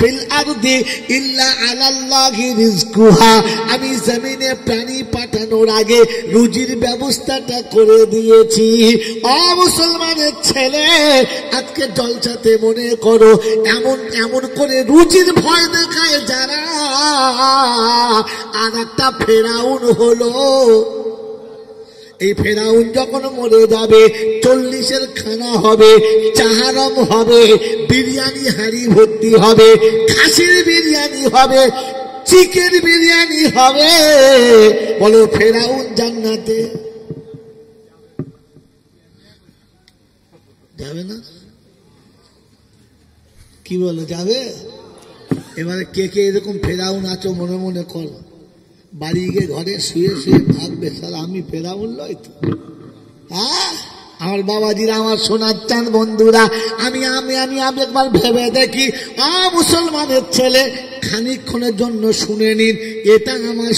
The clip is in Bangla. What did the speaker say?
ফিল আরদি ইল্লা আলাল্লাহি রিজকুহা, আমি জমিনে প্রাণী পাঠানোর আগে রুজির ব্যবস্থাটা করে দিয়েছি। ও মুসলমানের ছেলে, আজকে জলসাতে মনে করো এমন এমন করে রুজির ভয় দেখায় যারা, আর একটা ফেরাউন হলো। এই ফেরাউন যখন মরে যাবে 40-এর খানা হবে, চাহারম হবে, বিরিয়ানি হাড়ি ভর্তি হবে, খাসির বিরিয়ানি হবে, চিকেন বিরিয়ানি হবে। বলো ফেরাউন জান্নাতে যাবে না? কি বলো, যাবে? এবারে কে কে এরকম ফেরাউন আছো মনে মনে কর, বাড়ি গিয়ে ঘরে শুয়ে শুয়ে থাকবে, স্যার আমি ফেরাউন লয় তো। হ্যাঁ, আমার বাবাজিরা, আমার সোনার চাঁদ বন্ধুরা, আমি আমি আমি আমি একবার ভেবে দেখি। মুসলমানের ছেলে, খানিকক্ষণের জন্য শুনে নিন, এটা আমার